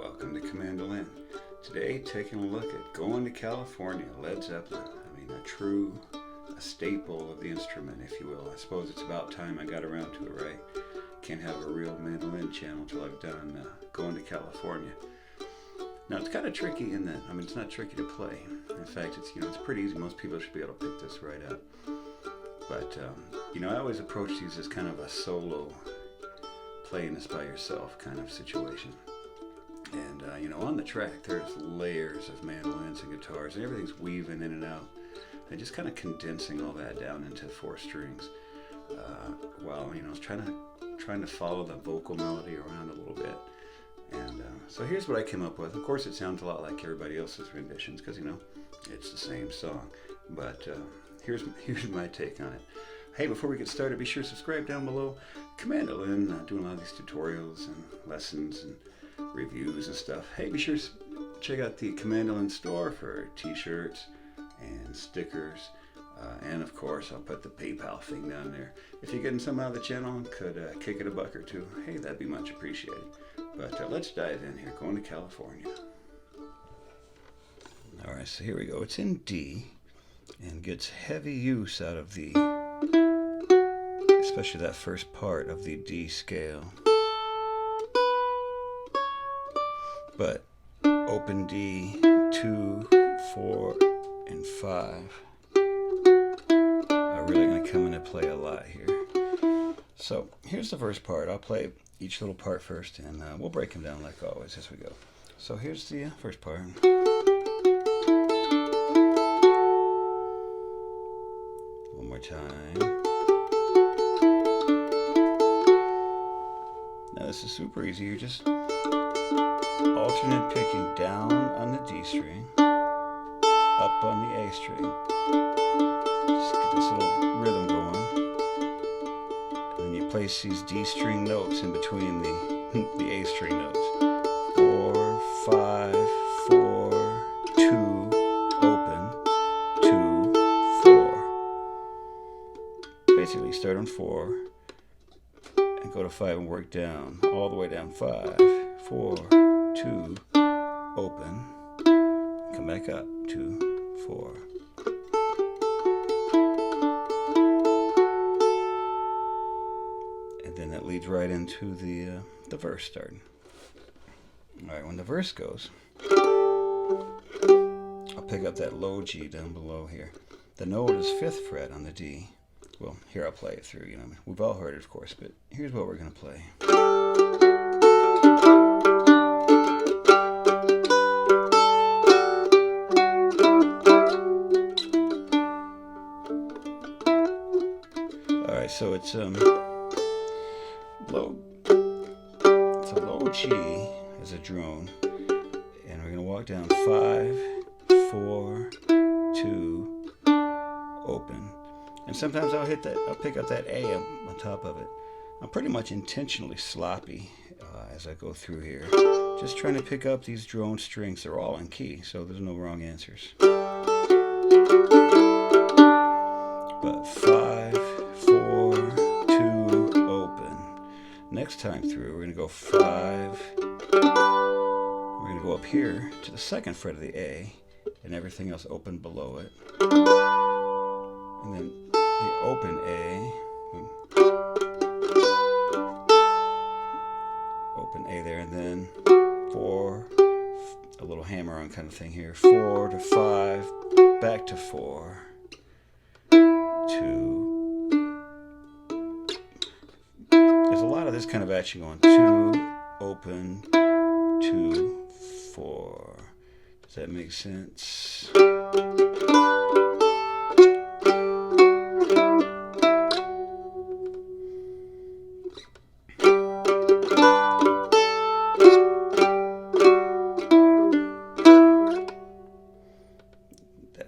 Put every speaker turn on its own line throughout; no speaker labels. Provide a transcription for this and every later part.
Welcome to COMANDOLIN. Today, taking a look at Going to California, Led Zeppelin. I mean, a staple of the instrument, if you will. I suppose it's about time I got around to it, right? Can't have a real mandolin channel till I've done Going to California. Now, it's kind of tricky in that, it's not tricky to play. In fact, it's pretty easy. Most people should be able to pick this right up. But, I always approach these as kind of a solo, playing this by yourself kind of situation. And, on the track, there's layers of mandolins and guitars, and everything's weaving in and out. And just kind of condensing all that down into 4 strings. While, trying to follow the vocal melody around a little bit. And so here's what I came up with. Of course, it sounds a lot like everybody else's renditions because, it's the same song. But here's my take on it. Hey, before we get started, be sure to subscribe down below. COMANDOLIN, doing a lot of these tutorials and lessons and reviews and stuff. Hey, be sure to check out the COMANDOLIN store for t-shirts and stickers. And of course, I'll put the PayPal thing down there. If you're getting some out of the channel, could kick it a buck or two. Hey, that'd be much appreciated. But let's dive in here. Going to California. All right, so here we go. It's in D, and gets heavy use out of the, especially that first part of the D scale. But open D, 2, 4, and 5 are really going to come into play a lot here. So here's the first part. I'll play each little part first, and we'll break them down like always as we go. So here's the first part. One more time. Now this is super easy. You're just alternate picking down on the D string, up on the A string. Just get this little rhythm going. And then you place these D string notes in between the A string notes. 4, 5, 4, 2, open, 2, 4. Basically start on 4 and go to 5 and work down, all the way down. 5, 4, 2, open, come back up, 2, 4. And then that leads right into the verse starting. Alright, when the verse goes, I'll pick up that low G down below here. The note is 5th fret on the D. Well, here I'll play it through, We've all heard it, of course, but here's what we're going to play. Alright, so it's low. It's a low G as a drone, and we're going to walk down 5, 4, 2, open. And sometimes I'll pick up that A on top of it. I'm pretty much intentionally sloppy as I go through here. Just trying to pick up these drone strings. They're all in key, so there's no wrong answers. But 5, 4, 2, open. Next time through, we're going to go 5. We're going to go up here to the 2nd fret of the A, and everything else open below it. And then the open A, open A there, and then 4, a little hammer on kind of thing here, 4 to 5, back to 4, 2. There's a lot of this kind of action going, 2, open, 2, 4. Does that make sense?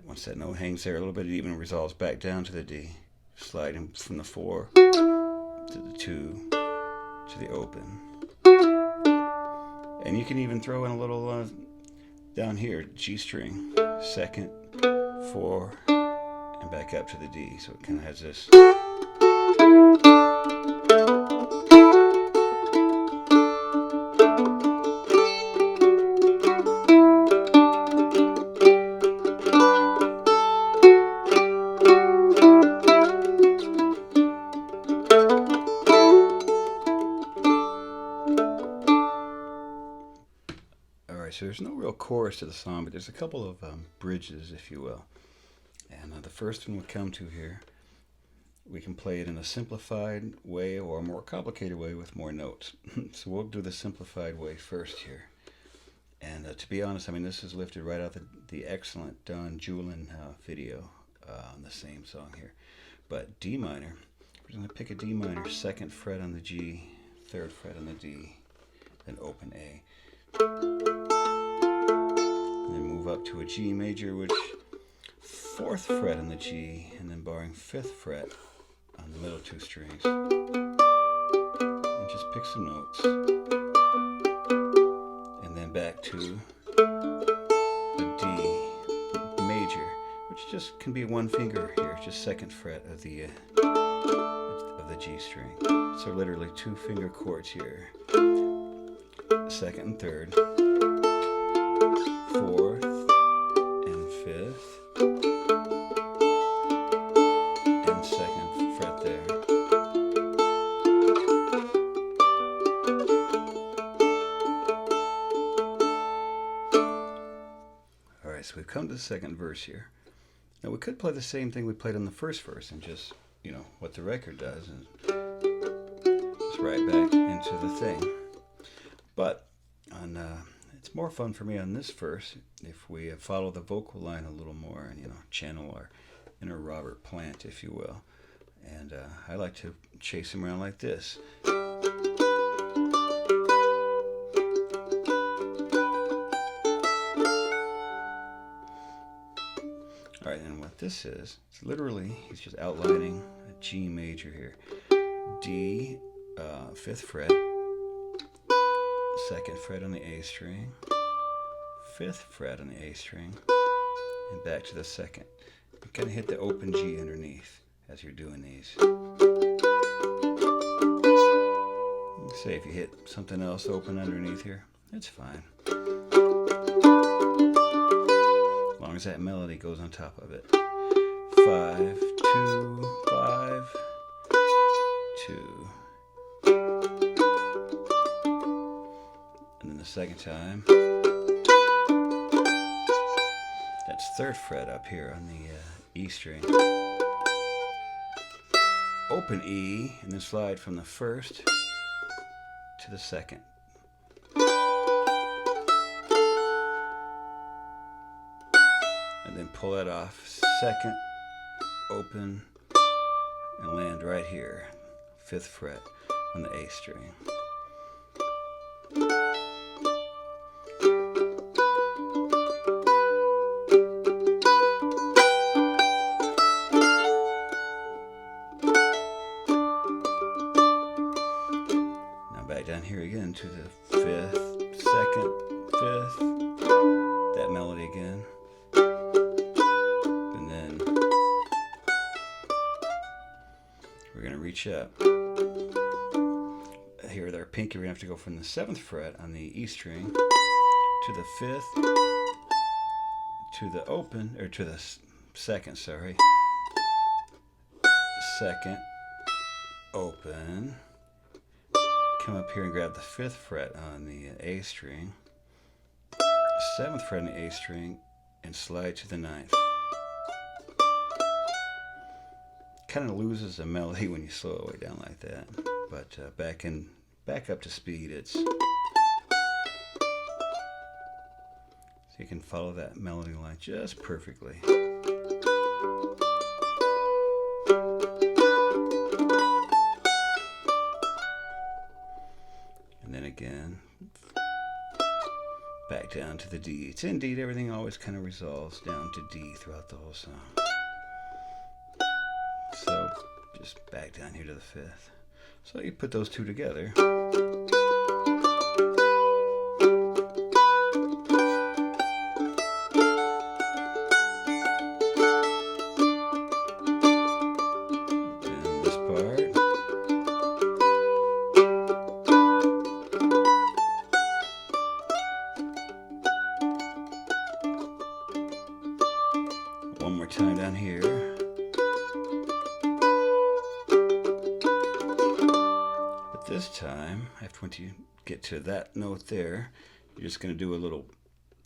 Once that note hangs there a little bit, it even resolves back down to the D, sliding from the 4 to the 2 to the open. And you can even throw in a little down here, G string, 2nd, 4, and back up to the D. So it kind of has this. so there's no real chorus to the song, but there's a couple of bridges, if you will. And the first one we come to here, we can play it in a simplified way or a more complicated way with more notes. So we'll do the simplified way first here. And to be honest, I mean, this is lifted right out of the excellent Don Julin video on the same song here. But D minor, we're going to pick a D minor, 2nd fret on the G, 3rd fret on the D, then open A. And then move up to a G major, which 4th fret on the G, and then barring 5th fret on the middle 2 strings. And just pick some notes. And then back to the D major, which just can be 1 finger here, just 2nd fret of the G string. So literally 2 finger chords here. 2nd and 3rd, 4th and 5th, and 2nd fret there. Alright, so we've come to the 2nd verse here. Now we could play the same thing we played on the 1st verse and just, you know, what the record does, and just right back into the thing. But it's more fun for me on this verse if we follow the vocal line a little more and, you know, channel our inner Robert Plant, if you will. And I like to chase him around like this. All right, and what this is, it's literally, he's just outlining a G major here. D, 5th fret, 2nd fret on the A string, 5th fret on the A string, and back to the 2nd. You kind of hit the open G underneath as you're doing these. Say if you hit something else open underneath here, it's fine. As long as that melody goes on top of it. 5, 2, 5, 2. And then the 2nd time, that's 3rd fret up here on the E string. Open E, and then slide from the 1st to the 2nd. And then pull that off, 2nd, open, and land right here, 5th fret on the A string. Down here again to the 5th, 2nd, 5th, that melody again, and then we're going to reach up. Here with our pinky, we're going to have to go from the 7th fret on the E string to the 5th, to the open, or to the 2nd, sorry, 2nd, open, come up here and grab the 5th fret on the A string, 7th fret on the A string, and slide to the 9th. Kind of loses the melody when you slow it way down like that, but back up to speed, it's so you can follow that melody line just perfectly. Again, back down to the D. It's indeed, everything always kind of resolves down to D throughout the whole song. So just back down here to the 5th. So you put those two together. And this part. One more time down here. But this time, once you get to that note there, you're just going to do a little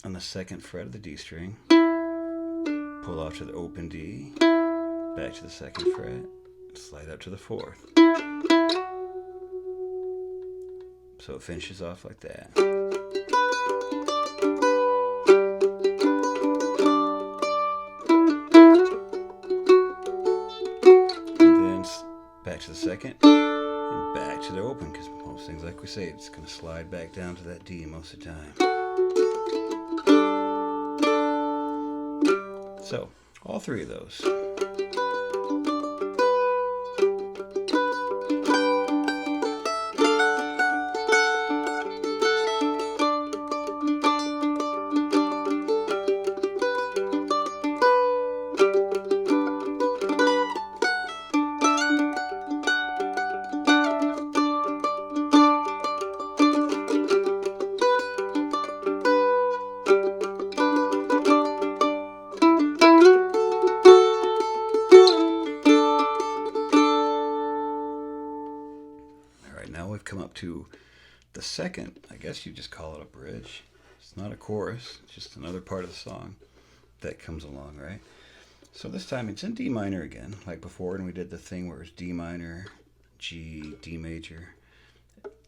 on the second fret of the D string, pull off to the open D, back to the second fret, slide up to the fourth. So it finishes off like that. And then back to the second, and back to the open, because most things, like we say, it's going to slide back down to that D most of the time. So, all three of those. Now we've come up to the second, I guess you just call it a bridge. It's not a chorus, it's just another part of the song that comes along, right? So this time it's in D minor again, like before, and we did the thing where it's D minor, G, D major.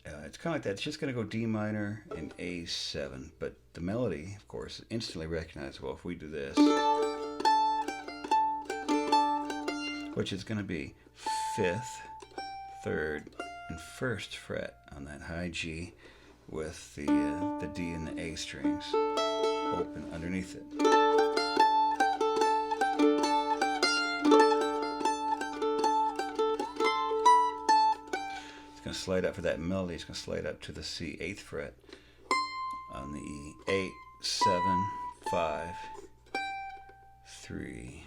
It's kind of like that. It's just going to go D minor and A7, but the melody, of course, is instantly recognizable if we do this, which is going to be 5th, 3rd, and 1st fret on that high G with the D and the A strings open underneath it. It's going to slide up for that melody. It's going to slide up to the C 8th fret on the 8, 7, 5, 3.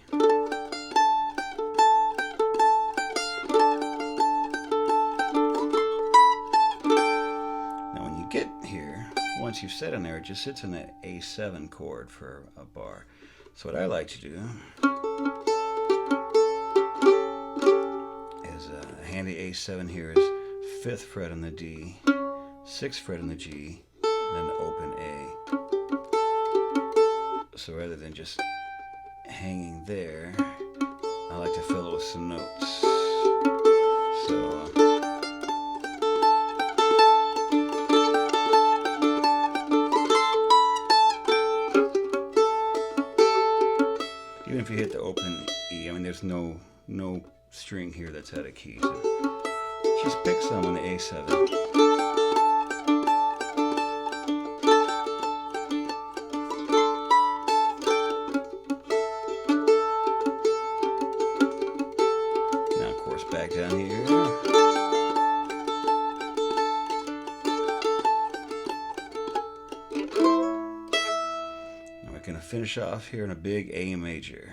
Get here, once you've set in there, it just sits in the A7 chord for a bar. So what I like to do is a handy A7 here is 5th fret on the D, 6th fret on the G, and then the open A. So rather than just hanging there, I like to fill it with some notes. So even if you hit the open E, I mean, there's no string here that's out of key. So just pick some on the A7. Now, of course, back down here. Going to finish off here in a big A major,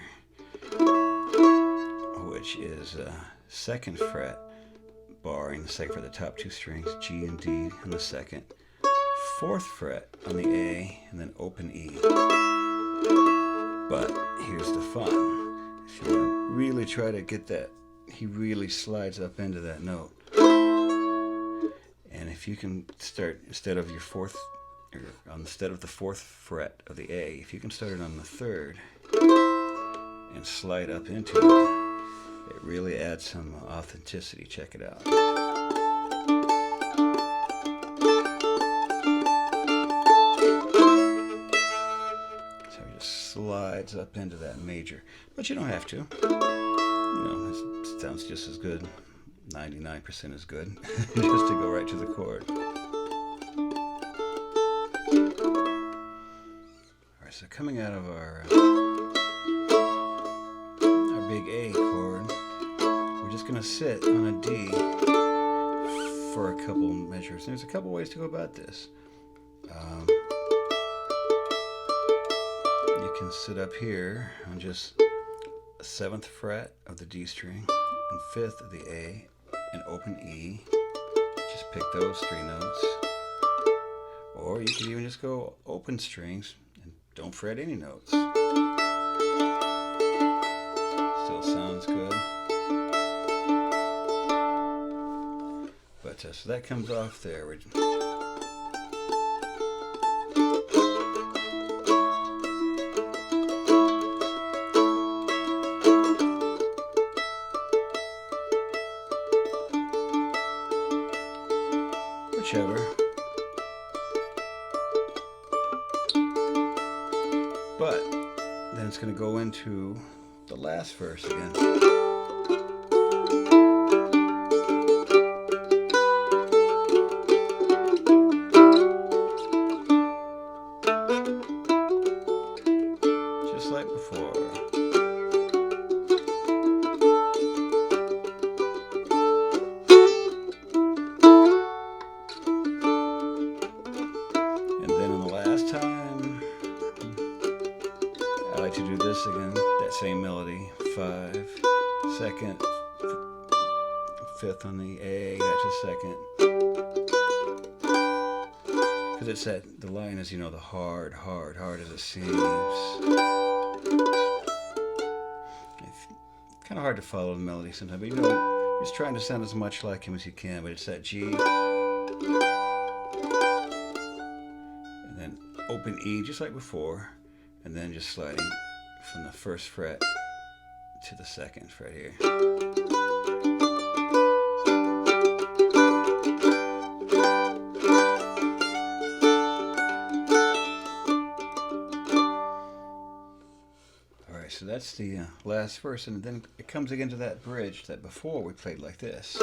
which is 2nd fret, barring the 2nd fret, the top 2 strings, G and D on the 2nd, 4th fret on the A, and then open E. But here's the fun. If you want to really try to get that, he really slides up into that note. And if you can start, instead of the 4th fret of the A, if you can start it on the 3rd and slide up into it, it really adds some authenticity. Check it out. So it just slides up into that major, but you don't have to. You know, it sounds just as good. 99% as good, just to go right to the chord. So coming out of our big A chord, we're just going to sit on a D for a couple measures. There's a couple ways to go about this. You can sit up here on just the 7th fret of the D string and 5th of the A and open E. Just pick those 3 notes. Or you can even just go open strings. Don't fret any notes. Still sounds good. But so that comes off there. whichever. But then it's going to go into the last verse again. Just like before. And then on the last time, I like to do this again, that same melody. 5, second, 5th on the A, that's a second. Because it's that, the line is, you know, the hard, hard, hard as it seems. It's kind of hard to follow the melody sometimes, but you know, just trying to sound as much like him as you can, but it's that G. And then open E, just like before, and then just sliding from the 1st fret to the 2nd fret here. Alright, so that's the last verse, and then it comes again to that bridge that before we played like this.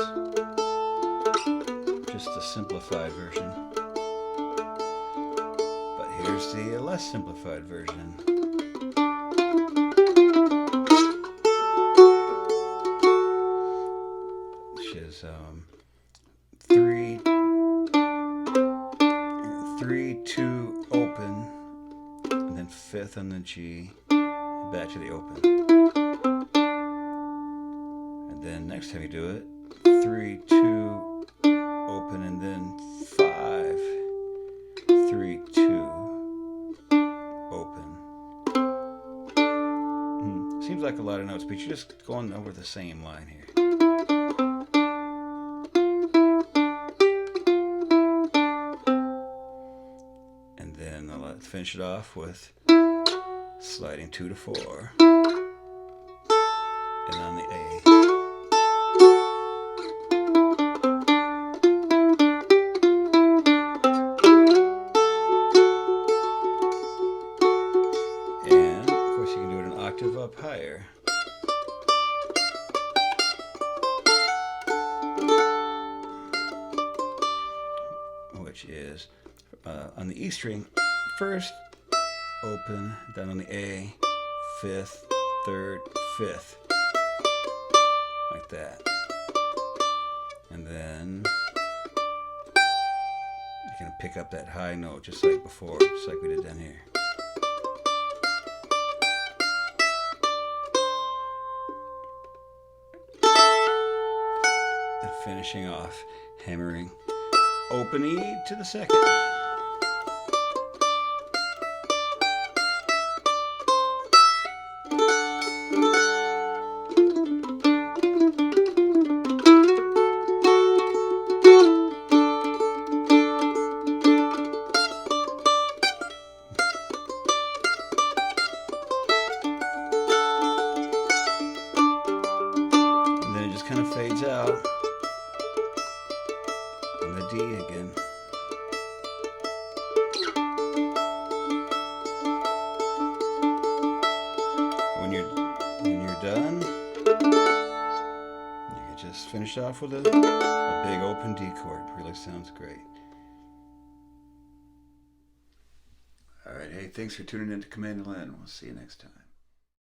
Just a simplified version. But here's the less simplified version. Which is 3, 2, open, and then 5th on the G, and back to the open. And then next time you do it, 3, 2, open, and then 5, 3, 2, open. Seems like a lot of notes, but you're just going over the same line here. And then I'll finish it off with sliding 2 to 4, and on the A. And of course you can do it an octave up higher. Which is on the E string, 1st, open, down on the A, 5th, 3rd, 5th, like that. And then you can pick up that high note just like before, just like we did down here. And finishing off, hammering open E to the 2nd. And then it just kind of fades out on the D again. When you're done, you can just finish off with a big open D chord. Really sounds great. All right, hey, thanks for tuning in to Mandolin. We'll see you next time.